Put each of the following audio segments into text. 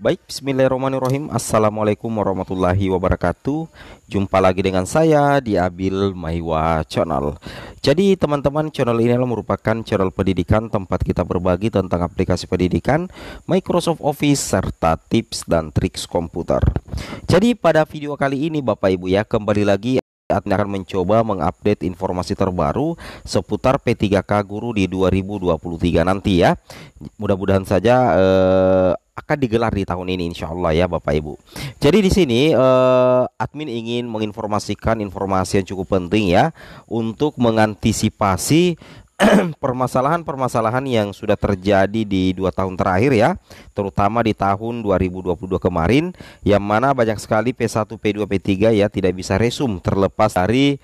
Baik, bismillahirrahmanirrahim. Assalamualaikum warahmatullahi wabarakatuh. Jumpa lagi dengan saya di Abil Maiwa Channel. Jadi teman-teman, channel ini adalah merupakan channel pendidikan tempat kita berbagi tentang aplikasi pendidikan, Microsoft Office, serta tips dan triks komputer. Jadi pada video kali ini Bapak Ibu ya, kembali lagi admin akan mencoba mengupdate informasi terbaru seputar P3K Guru di 2023 nanti ya. Mudah-mudahan saja akan digelar di tahun ini insya Allah ya Bapak Ibu. Jadi di sini admin ingin menginformasikan informasi yang cukup penting ya untuk mengantisipasi permasalahan-permasalahan yang sudah terjadi di 2 tahun terakhir ya, terutama di tahun 2022 kemarin, yang mana banyak sekali P1, P2, P3 ya tidak bisa resum terlepas dari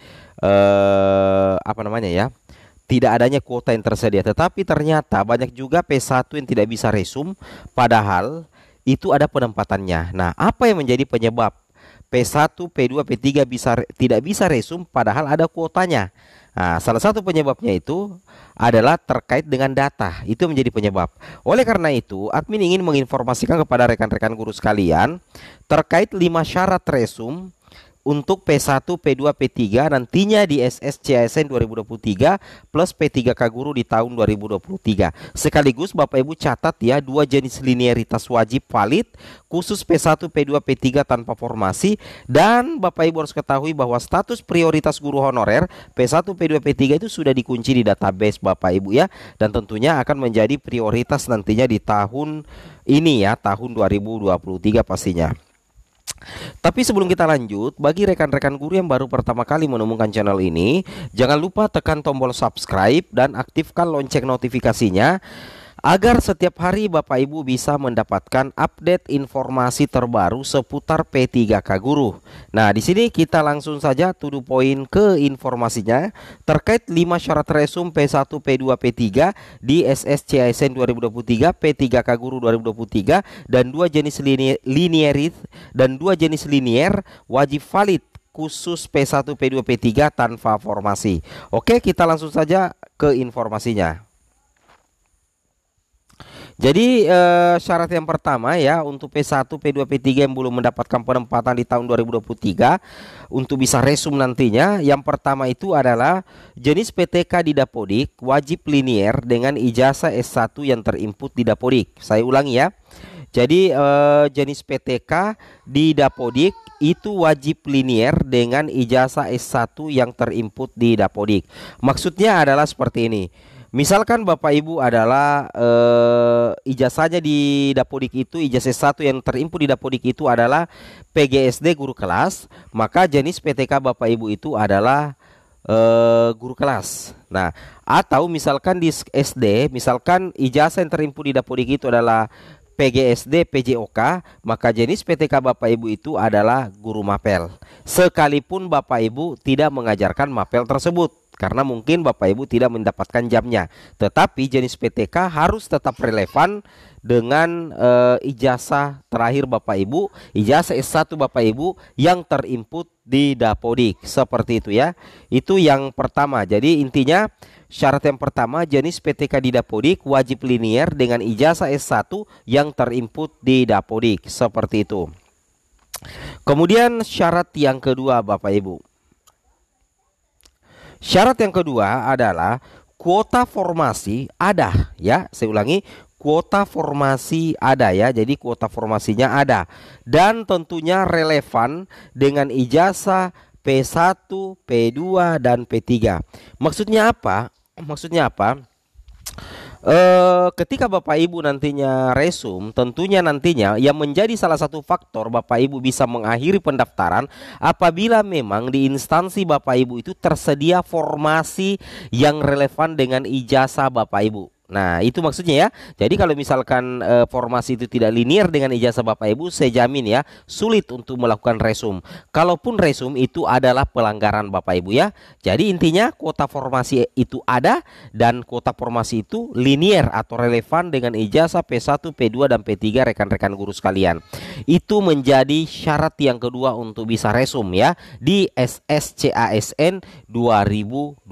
tidak adanya kuota yang tersedia. Tetapi ternyata banyak juga P1 yang tidak bisa resum padahal itu ada penempatannya. Nah, apa yang menjadi penyebab P1, P2, P3 tidak bisa resum padahal ada kuotanya? Nah, salah satu penyebabnya itu adalah terkait dengan data. Itu menjadi penyebab. Oleh karena itu, admin ingin menginformasikan kepada rekan-rekan guru sekalian terkait 5 syarat resum untuk P1, P2, P3 nantinya di SSCASN 2023 plus P3K Guru di tahun 2023. Sekaligus Bapak Ibu catat ya, 2 jenis linearitas wajib valid khusus P1, P2, P3 tanpa formasi. Dan Bapak Ibu harus ketahui bahwa status prioritas guru honorer P1, P2, P3 itu sudah dikunci di database Bapak Ibu ya. Dan tentunya akan menjadi prioritas nantinya di tahun ini ya, tahun 2023 pastinya. Tapi sebelum kita lanjut, bagi rekan-rekan guru yang baru pertama kali menemukan channel ini, jangan lupa tekan tombol subscribe dan aktifkan lonceng notifikasinya agar setiap hari Bapak Ibu bisa mendapatkan update informasi terbaru seputar P3K Guru. Nah, di sini kita langsung saja to the point ke informasinya terkait 5 syarat resum P1, P2, P3 di SSCASN 2023, P3K Guru 2023 dan 2 jenis linear wajib valid khusus P1, P2, P3 tanpa formasi. Oke, kita langsung saja ke informasinya. Jadi syarat yang pertama ya untuk P1, P2, P3 yang belum mendapatkan penempatan di tahun 2023 untuk bisa resum nantinya, yang pertama itu adalah jenis PTK di Dapodik wajib linier dengan ijazah S1 yang terinput di Dapodik. Saya ulangi ya. Jadi jenis PTK di Dapodik itu wajib linier dengan ijazah S1 yang terinput di Dapodik. Maksudnya adalah seperti ini. Misalkan Bapak Ibu adalah ijazahnya di Dapodik itu, ijazah S1 yang terinput di Dapodik itu adalah PGSD guru kelas, maka jenis PTK Bapak Ibu itu adalah guru kelas. Nah, atau misalkan di SD, misalkan ijazah yang terinput di Dapodik itu adalah PGSD PJOK, maka jenis PTK Bapak Ibu itu adalah guru mapel. Sekalipun Bapak Ibu tidak mengajarkan mapel tersebut, karena mungkin Bapak Ibu tidak mendapatkan jamnya, tetapi jenis PTK harus tetap relevan dengan ijazah terakhir Bapak Ibu, ijazah S1 Bapak Ibu yang terinput di Dapodik. Seperti itu ya. Itu yang pertama. Jadi intinya syarat yang pertama, jenis PTK di Dapodik wajib linier dengan ijazah S1 yang terinput di Dapodik. Seperti itu. Kemudian syarat yang kedua Bapak Ibu. Syarat yang kedua adalah kuota formasi ada ya. Saya ulangi, kuota formasi ada ya. Jadi kuota formasinya ada dan tentunya relevan dengan ijazah P1, P2 dan P3. Maksudnya apa? Ketika Bapak Ibu nantinya resum, tentunya nantinya yang menjadi salah satu faktor Bapak Ibu bisa mengakhiri pendaftaran apabila memang di instansi Bapak Ibu itu tersedia formasi yang relevan dengan ijazah Bapak Ibu. Nah, itu maksudnya ya. Jadi kalau misalkan formasi itu tidak linear dengan ijazah Bapak Ibu, saya jamin ya sulit untuk melakukan resum. Kalaupun resum itu adalah pelanggaran Bapak Ibu ya. Jadi intinya kuota formasi itu ada dan kuota formasi itu linear atau relevan dengan ijazah P1, P2 dan P3 rekan-rekan guru sekalian. Itu menjadi syarat yang kedua untuk bisa resum ya di SSCASN 2023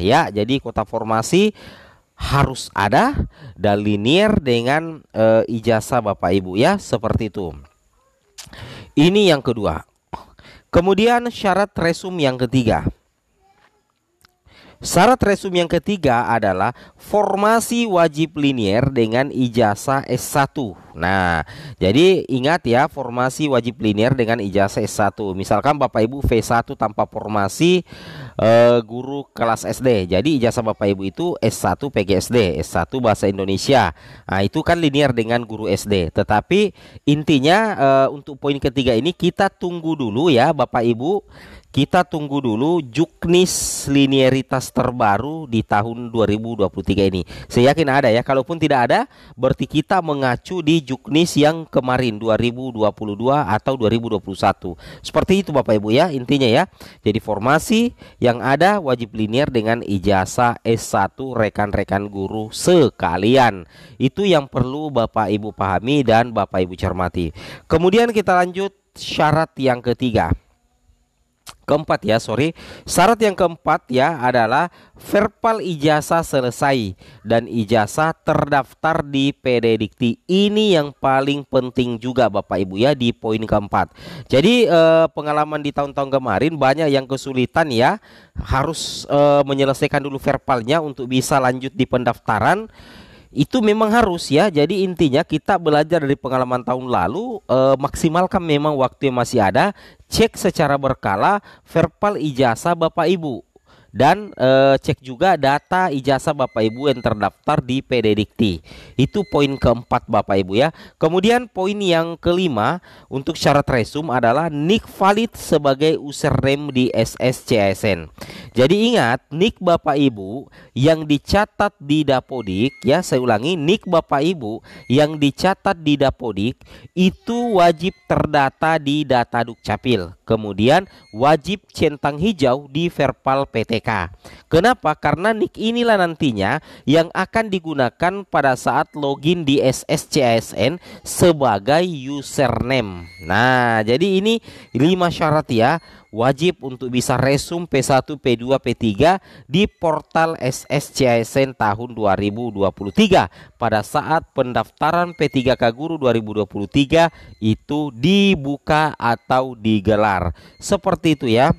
ya. Jadi kuota formasi harus ada, dan linier dengan ijazah Bapak Ibu ya, seperti itu. Ini yang kedua. Kemudian syarat resum yang ketiga. Syarat resum yang ketiga adalah formasi wajib linier dengan ijazah S1. Nah, jadi ingat ya, formasi wajib linier dengan ijazah S1. Misalkan Bapak Ibu V1 tanpa formasi guru kelas SD. Jadi ijazah Bapak Ibu itu S1 PGSD, S1 Bahasa Indonesia. Nah, itu kan linier dengan guru SD. Tetapi intinya untuk poin ketiga ini kita tunggu dulu ya Bapak Ibu. Kita tunggu dulu juknis linearitas terbaru di tahun 2023 ini. Saya yakin ada ya. Kalaupun tidak ada, berarti kita mengacu di juknis yang kemarin 2022 atau 2021. Seperti itu Bapak Ibu ya, intinya ya. Jadi formasi yang ada wajib linear dengan ijazah S1 rekan-rekan guru sekalian. Itu yang perlu Bapak Ibu pahami dan Bapak Ibu cermati. Kemudian kita lanjut syarat yang ketiga. Syarat yang keempat ya adalah verbal ijazah selesai dan ijazah terdaftar di PD Dikti. Ini yang paling penting juga Bapak Ibu ya di poin keempat. Jadi pengalaman di tahun-tahun kemarin banyak yang kesulitan ya, harus menyelesaikan dulu verbalnya untuk bisa lanjut di pendaftaran. Itu memang harus ya. Jadi intinya kita belajar dari pengalaman tahun lalu, maksimalkan memang waktu yang masih ada, cek secara berkala verbal ijazah Bapak Ibu. Dan cek juga data ijazah Bapak Ibu yang terdaftar di PD Dikti. Itu poin keempat Bapak Ibu ya. Kemudian poin yang kelima untuk syarat resum adalah NIK valid sebagai username di SSCASN. Jadi ingat, NIK Bapak Ibu yang dicatat di Dapodik ya, saya ulangi, NIK Bapak Ibu yang dicatat di Dapodik itu wajib terdata di data Dukcapil. Kemudian wajib centang hijau di verbal PTK. Kenapa? Karena NIK inilah nantinya yang akan digunakan pada saat login di SSCASN sebagai username. Nah, jadi ini 5 syarat ya, wajib untuk bisa resum P1, P2, P3 di portal SSCASN tahun 2023 pada saat pendaftaran P3K Guru 2023 itu dibuka atau digelar. Seperti itu ya.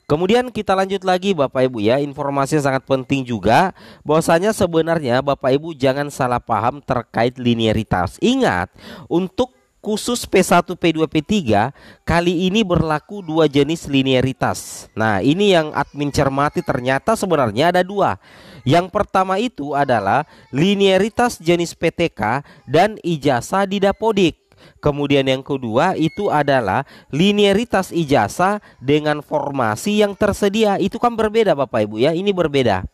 Kemudian kita lanjut lagi Bapak Ibu ya, informasi yang sangat penting juga bahwasanya sebenarnya Bapak Ibu jangan salah paham terkait linearitas. Ingat, untuk khusus P1, P2, P3 kali ini berlaku 2 jenis linearitas. Nah, ini yang admin cermati, ternyata sebenarnya ada 2. Yang pertama itu adalah linearitas jenis PTK dan ijazah di Dapodik. Kemudian yang kedua itu adalah linearitas ijazah dengan formasi yang tersedia. Itu kan berbeda Bapak Ibu ya, ini berbeda.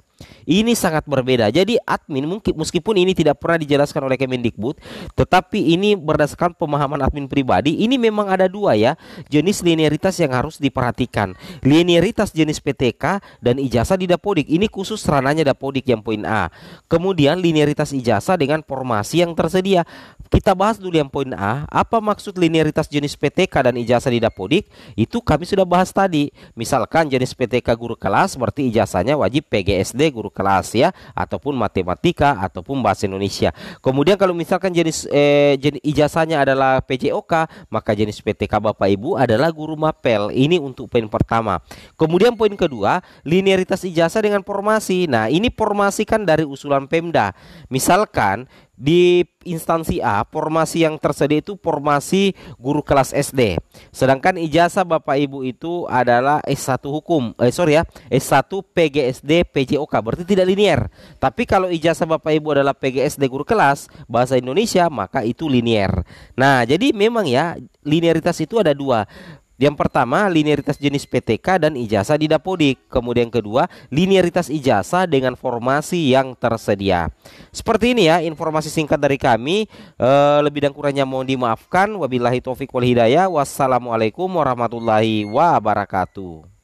Ini sangat berbeda. Jadi admin mungkin meskipun ini tidak pernah dijelaskan oleh Kemendikbud, tetapi ini berdasarkan pemahaman admin pribadi, ini memang ada 2 ya jenis linearitas yang harus diperhatikan. Linearitas jenis PTK dan ijazah di Dapodik. Ini khusus ranahnya Dapodik yang poin A. Kemudian linearitas ijazah dengan formasi yang tersedia. Kita bahas dulu yang poin A. Apa maksud linearitas jenis PTK dan ijazah di Dapodik? Itu kami sudah bahas tadi. Misalkan jenis PTK guru kelas berarti ijazahnya wajib PGSD guru kelas ya, ataupun matematika ataupun bahasa Indonesia. Kemudian kalau misalkan jenis ijazahnya adalah PJOK, maka jenis PTK Bapak Ibu adalah guru mapel. Ini untuk poin pertama. Kemudian poin kedua, linearitas ijazah dengan formasi. Nah, ini formasi kan dari usulan Pemda. Misalkan di instansi A, formasi yang tersedia itu formasi guru kelas SD. Sedangkan ijazah Bapak Ibu itu adalah S1 hukum. S1 PGSD PJOK, berarti tidak linear. Tapi kalau ijazah Bapak Ibu adalah PGSD guru kelas bahasa Indonesia, maka itu linear. Nah, jadi memang ya linearitas itu ada 2. Yang pertama linearitas jenis PTK dan ijazah di Dapodik. Kemudian kedua linearitas ijazah dengan formasi yang tersedia. Seperti ini ya informasi singkat dari kami. Lebih dan kurangnya mohon dimaafkan. Wabillahi taufik wal hidayah. Wassalamualaikum warahmatullahi wabarakatuh.